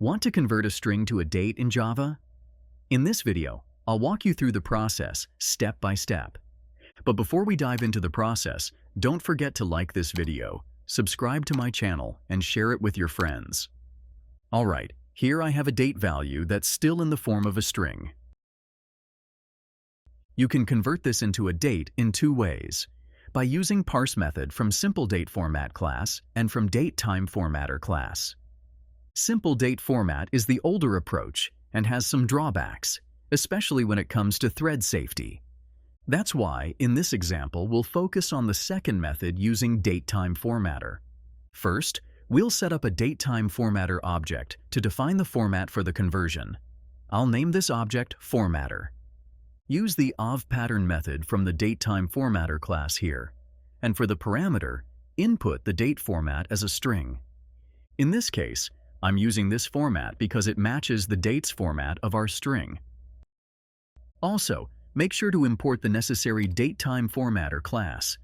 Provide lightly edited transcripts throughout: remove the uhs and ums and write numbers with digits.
Want to convert a string to a date in Java? In this video, I'll walk you through the process step by step. But before we dive into the process, don't forget to like this video, subscribe to my channel, and share it with your friends. Alright, here I have a date value that's still in the form of a string. You can convert this into a date in two ways: by using parse method from SimpleDateFormat class and from DateTimeFormatter class. SimpleDateFormat is the older approach and has some drawbacks, especially when it comes to thread safety. That's why, in this example, we'll focus on the second method using DateTimeFormatter. First, we'll set up a DateTimeFormatter object to define the format for the conversion. I'll name this object Formatter. Use the of_pattern method from the DateTimeFormatter class here, and for the parameter, input the date format as a string. In this case, I'm using this format because it matches the dates format of our string. Also, make sure to import the necessary DateTimeFormatter class.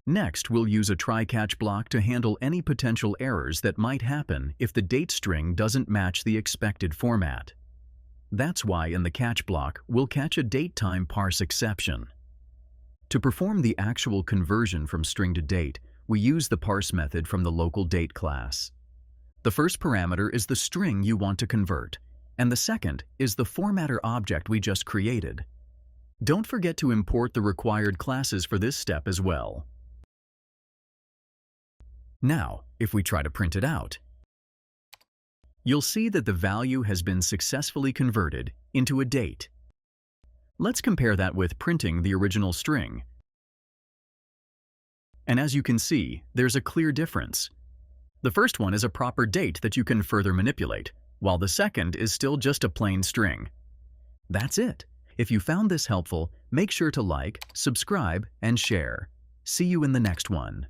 Next, we'll use a try-catch block to handle any potential errors that might happen if the date string doesn't match the expected format. That's why in the catch block, we'll catch a datetime parse exception. To perform the actual conversion from string to date, we use the parse method from the local date class. The first parameter is the string you want to convert, and the second is the formatter object we just created. Don't forget to import the required classes for this step as well. Now, if we try to print it out, you'll see that the value has been successfully converted into a date. Let's compare that with printing the original string. And as you can see, there's a clear difference. The first one is a proper date that you can further manipulate, while the second is still just a plain string. That's it. If you found this helpful, make sure to like, subscribe, and share. See you in the next one.